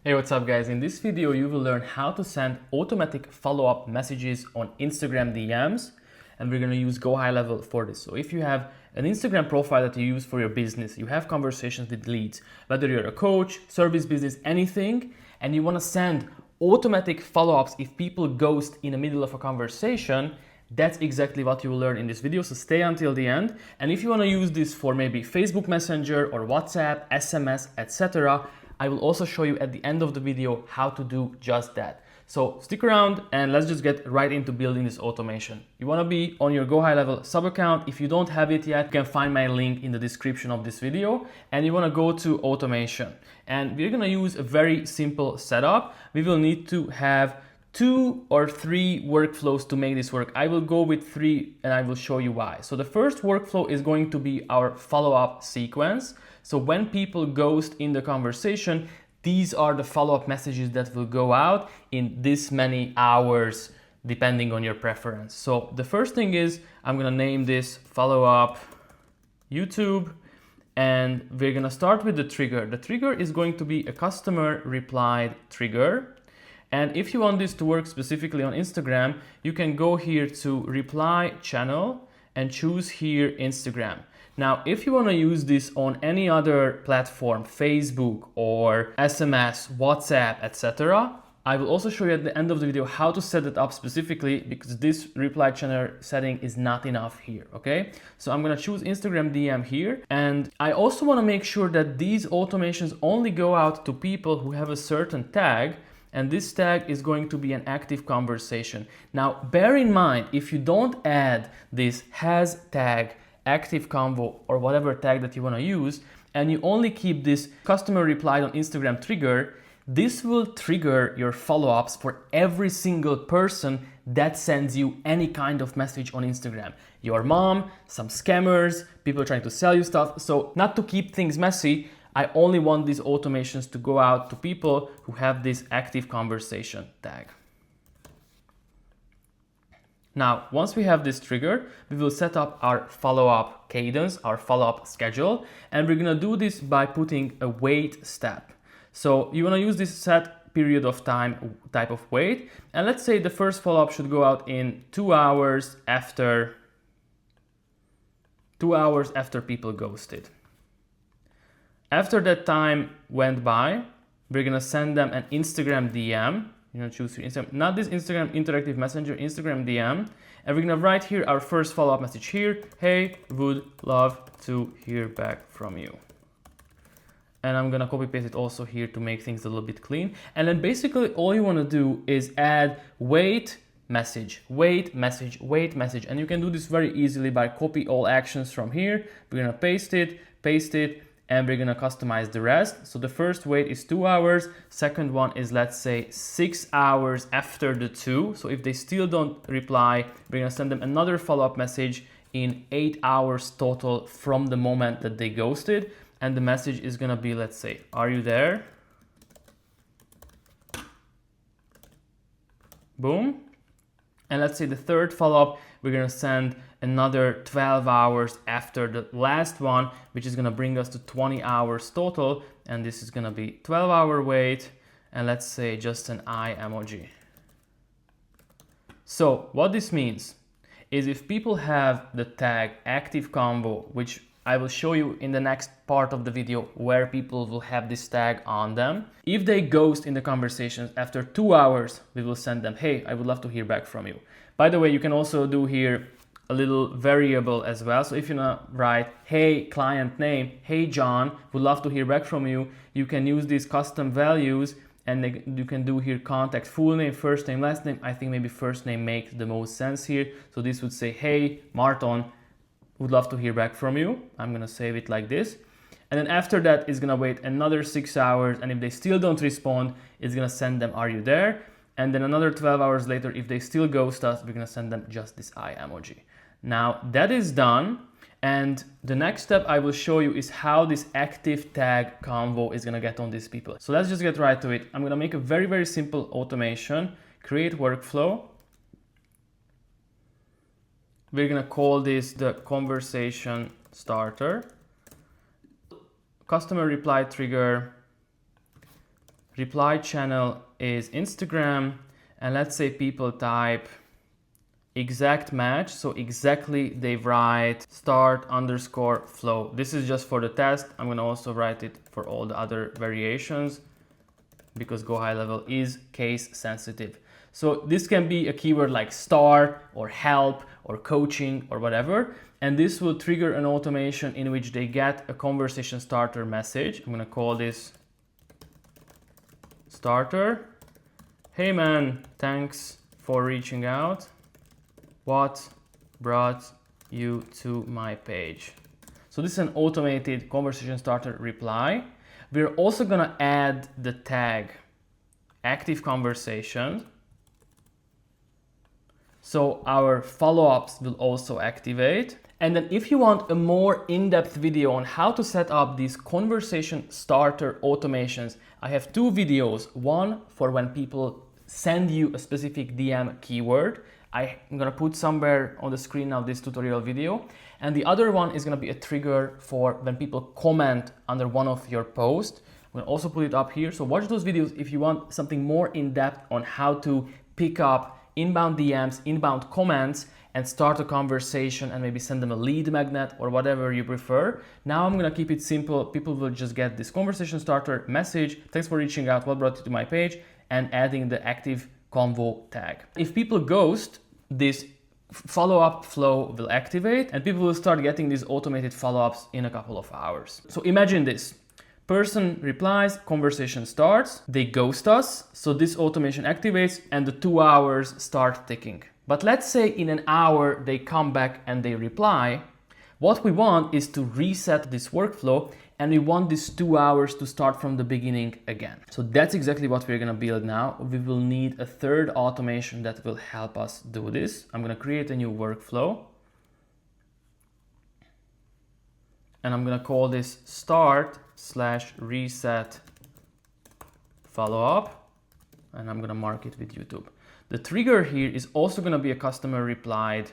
Hey, what's up guys? In this video, you will learn how to send automatic follow-up messages on Instagram DMs, and we're gonna use GoHighLevel for this. So if you have an Instagram profile that you use for your business, you have conversations with leads, whether you're a coach, service business, anything, and you wanna send automatic follow-ups if people ghost in the middle of a conversation, that's exactly what you will learn in this video, so stay until the end. And if you wanna use this for maybe Facebook Messenger or WhatsApp, SMS, etc., I will also show you at the end of the video how to do just that. So stick around and let's just get right into building this automation. You want to be on your GoHighLevel sub account. If you don't have it yet, you can find my link in the description of this video, and you want to go to automation. And we're going to use a very simple setup. We will need to have 2 or 3 workflows to make this work. I will go with 3 and I will show you why. So the first workflow is going to be our follow-up sequence. So when people ghost in the conversation, these are the follow-up messages that will go out in this many hours, depending on your preference. So the first thing is I'm gonna name this follow-up YouTube, and we're gonna start with the trigger. The trigger is going to be a customer replied trigger. And if you want this to work specifically on Instagram, you can go here to reply channel and choose here Instagram. Now, if you want to use this on any other platform, Facebook or SMS, WhatsApp, etc., I will also show you at the end of the video how to set it up specifically, because this reply channel setting is not enough here, okay? So I'm going to choose Instagram DM here, and I also want to make sure that these automations only go out to people who have a certain tag, and this tag is going to be an active conversation. Now, bear in mind, if you don't add this has tag, active convo, or whatever tag that you want to use, and you only keep this customer replied on Instagram trigger, this will trigger your follow-ups for every single person that sends you any kind of message on Instagram. Your mom, some scammers, people trying to sell you stuff. So not to keep things messy, I only want these automations to go out to people who have this active conversation tag. Now, once we have this trigger, we will set up our follow-up cadence, our follow-up schedule, and we're gonna do this by putting a wait step. So you wanna use this set period of time type of wait, and let's say the first follow-up should go out in 2 hours after people ghosted. After that time went by, we're gonna send them an Instagram DM. You're gonna choose your Instagram, not this Instagram interactive messenger, Instagram DM. And we're gonna write here our first follow-up message here. Hey, would love to hear back from you. And I'm gonna copy paste it also here to make things a little bit clean. And then basically all you wanna do is add wait message, wait message, wait message. And you can do this very easily by copy all actions from here. We're gonna paste it, and we're gonna customize the rest. So the first wait is 2 hours. Second one is, let's say, 6 hours after the 2. So if they still don't reply, we're gonna send them another follow-up message in 8 hours total from the moment that they ghosted. And the message is gonna be, let's say, are you there? Boom. And let's say the third follow-up, we're gonna send another 12 hours after the last one, which is gonna bring us to 20 hours total. And this is gonna be 12-hour wait, and let's say just an eye emoji. So what this means is if people have the tag active convo, which I will show you in the next part of the video where people will have this tag on them. If they ghost in the conversations after 2 hours, we will send them, hey, I would love to hear back from you. By the way, you can also do here a little variable as well. So if you write, hey, client name, hey, John, would love to hear back from you, you can use these custom values, and you can do here contact full name, first name, last name. I think maybe first name makes the most sense here. So this would say, hey, Martin, would love to hear back from you. I'm gonna save it like this. And then after that, it's gonna wait another 6 hours. And if they still don't respond, it's gonna send them, are you there? And then another 12 hours later, if they still ghost us, we're gonna send them just this eye emoji. Now that is done. And the next step I will show you is how this active tag convo is gonna get on these people. So let's just get right to it. I'm gonna make a very, very simple automation, create workflow. We're gonna call this the conversation starter. Customer reply trigger, reply channel is Instagram, and let's say people type exact match, so exactly they write start_flow. This is just for the test. I'm gonna also write it for all the other variations because GoHighLevel is case sensitive. So this can be a keyword like start or help or coaching or whatever, and this will trigger an automation in which they get a conversation starter message. I'm gonna call this starter. Hey man, thanks for reaching out. What brought you to my page? So this is an automated conversation starter reply. We're also gonna add the tag active conversation. So our follow-ups will also activate. And then if you want a more in-depth video on how to set up these conversation starter automations, I have two videos. One for when people send you a specific DM keyword. I'm gonna put somewhere on the screen now this tutorial video. And the other one is gonna be a trigger for when people comment under one of your posts. I'm gonna also put it up here. So watch those videos if you want something more in-depth on how to pick up inbound DMs, inbound comments, and start a conversation and maybe send them a lead magnet or whatever you prefer. Now I'm gonna keep it simple. People will just get this conversation starter message. Thanks for reaching out. What brought you to my page? And adding the active convo tag. If people ghost, this follow-up flow will activate and people will start getting these automated follow-ups in a couple of hours. So imagine this. Person replies, conversation starts, they ghost us, so this automation activates and the 2 hours start ticking. But let's say in an hour they come back and they reply. What we want is to reset this workflow and we want these 2 hours to start from the beginning again. So that's exactly what we're gonna build now. We will need a third automation that will help us do this. I'm gonna create a new workflow. And I'm gonna call this start/reset follow-up. And I'm gonna mark it with YouTube. The trigger here is also gonna be a customer replied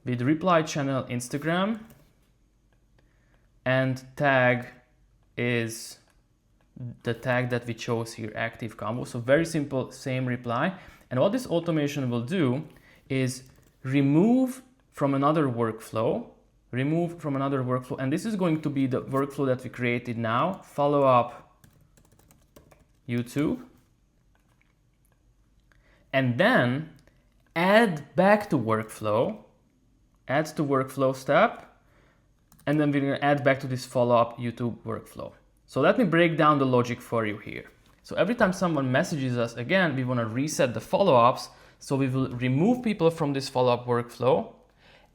with reply channel Instagram. And tag is the tag that we chose here, active combo. So very simple, same reply. And what this automation will do is remove from another workflow, and this is going to be the workflow that we created now, follow up YouTube, and then add back to workflow, add to workflow step, and then we're gonna add back to this follow-up YouTube workflow. So let me break down the logic for you here. So every time someone messages us again, we wanna reset the follow-ups. So we will remove people from this follow-up workflow,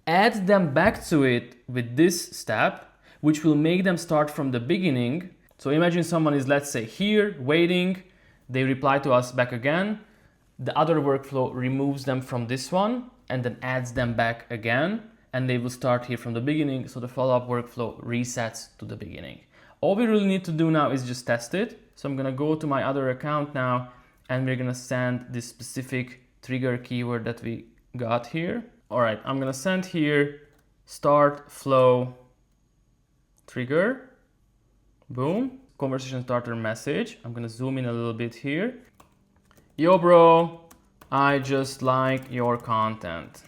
add them back to it with this step, which will make them start from the beginning. So imagine someone is, let's say, here, waiting, they reply to us back again. The other workflow removes them from this one and then adds them back again. And they will start here from the beginning, so the follow-up workflow resets to the beginning. All we really need to do now is just test it. So I'm gonna go to my other account now, and we're gonna send this specific trigger keyword that we got here. All right, I'm gonna send here start flow trigger, boom, conversation starter message. I'm gonna zoom in a little bit here. Yo bro, I just like your content.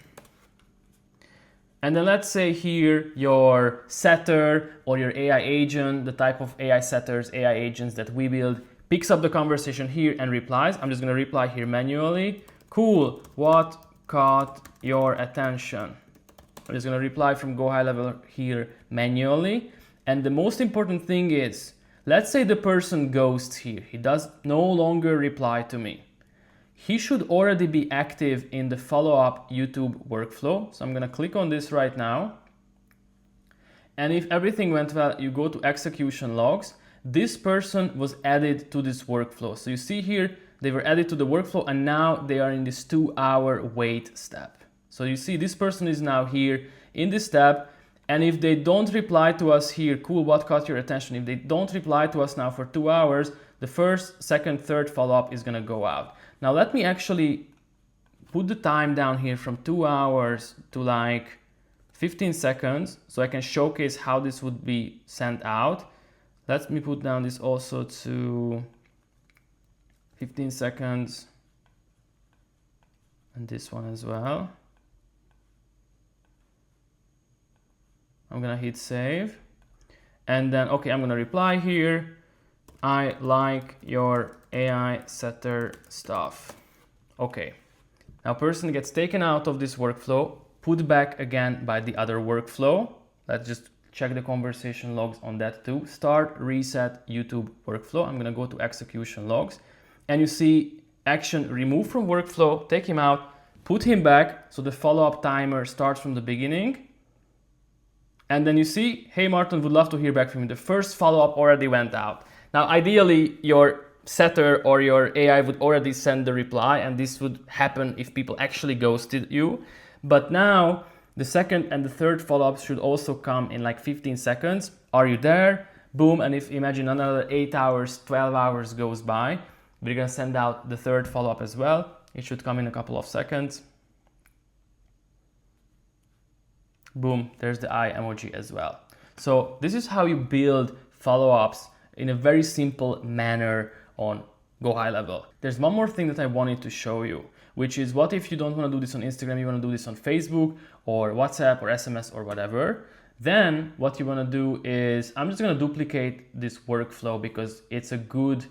And then let's say here your setter or your AI agent, the type of AI setters, AI agents that we build, picks up the conversation here and replies. I'm just gonna reply here manually. Cool, what caught your attention? I'm just gonna reply from GoHighLevel here manually. And the most important thing is, let's say the person ghosts here. He does no longer reply to me. He should already be active in the follow-up YouTube workflow. So I'm gonna click on this right now. And if everything went well, you go to execution logs. This person was added to this workflow. So you see here, they were added to the workflow and now they are in this 2 hour wait step. So you see this person is now here in this step. And if they don't reply to us here, cool, what caught your attention? If they don't reply to us now for 2 hours, the first, second, third follow-up is gonna go out. Now let me actually put the time down here from 2 hours to like 15 seconds so I can showcase how this would be sent out. Let me put down this also to 15 seconds. And this one as well. I'm gonna hit save. And then, okay, I'm gonna reply here. I like your AI setter stuff. Okay. Now person gets taken out of this workflow, put back again by the other workflow. Let's just check the conversation logs on that too. Start, reset, YouTube workflow. I'm gonna go to execution logs. And you see action remove from workflow, take him out, put him back. So the follow-up timer starts from the beginning. And then you see, hey Martin, would love to hear back from you. The first follow-up already went out. Now, ideally, your setter or your AI would already send the reply, and this would happen if people actually ghosted you. But now, the second and the third follow-ups should also come in like 15 seconds. Are you there? Boom, and if imagine another 8 hours, 12 hours goes by, we're gonna send out the third follow-up as well. It should come in a couple of seconds. Boom, there's the eye emoji as well. So this is how you build follow-ups in a very simple manner on GoHighLevel. There's one more thing that I wanted to show you, which is what if you don't want to do this on Instagram, you want to do this on Facebook or WhatsApp or SMS or whatever. Then what you want to do is, I'm just going to duplicate this workflow because it's a good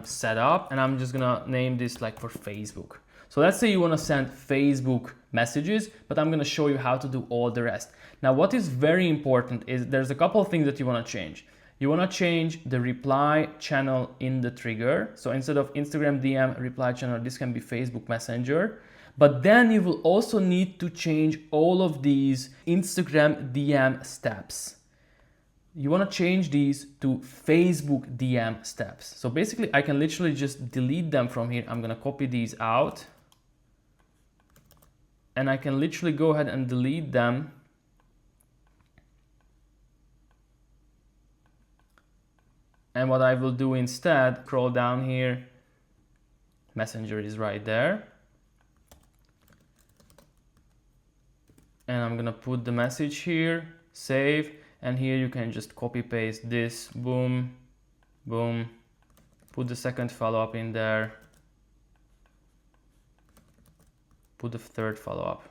setup, and I'm just going to name this like for Facebook. So let's say you want to send Facebook messages, but I'm going to show you how to do all the rest. Now, what is very important is there's a couple of things that you want to change. You want to change the reply channel in the trigger. So instead of Instagram DM reply channel, this can be Facebook Messenger. But then you will also need to change all of these Instagram DM steps. You want to change these to Facebook DM steps. So basically I can literally just delete them from here. I'm going to copy these out. And I can literally go ahead and delete them. And what I will do instead, scroll down here, Messenger is right there. And I'm gonna put the message here, save, and here you can just copy paste this, boom, boom, put the second follow-up in there, put the third follow-up.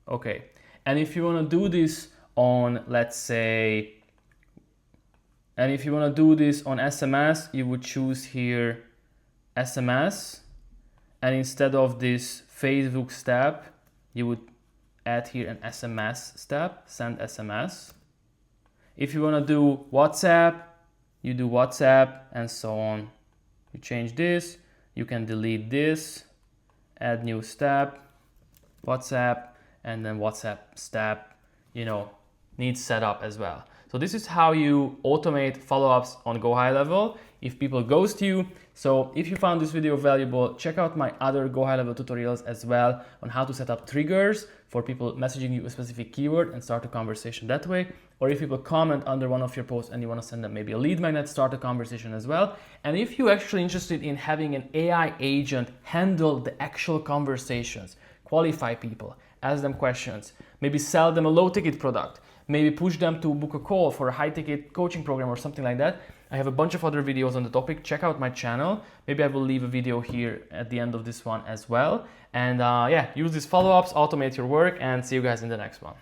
Okay, and if you wanna do this on, let's say, and if you want to do this on SMS, you would choose here SMS, and instead of this Facebook step, you would add here an SMS step, send SMS. If you want to do WhatsApp, you do WhatsApp, and so on. You change this, you can delete this, add new step, WhatsApp, and then WhatsApp step, you know, needs setup as well. So this is how you automate follow-ups on GoHighLevel if people ghost you. So if you found this video valuable, check out my other GoHighLevel tutorials as well on how to set up triggers for people messaging you a specific keyword and start a conversation that way. Or if people comment under one of your posts and you want to send them maybe a lead magnet, start a conversation as well. And if you're actually interested in having an AI agent handle the actual conversations, qualify people, ask them questions, maybe sell them a low-ticket product, maybe push them to book a call for a high-ticket coaching program or something like that. I have a bunch of other videos on the topic. Check out my channel. Maybe I will leave a video here at the end of this one as well. And yeah, use these follow-ups, automate your work, and see you guys in the next one.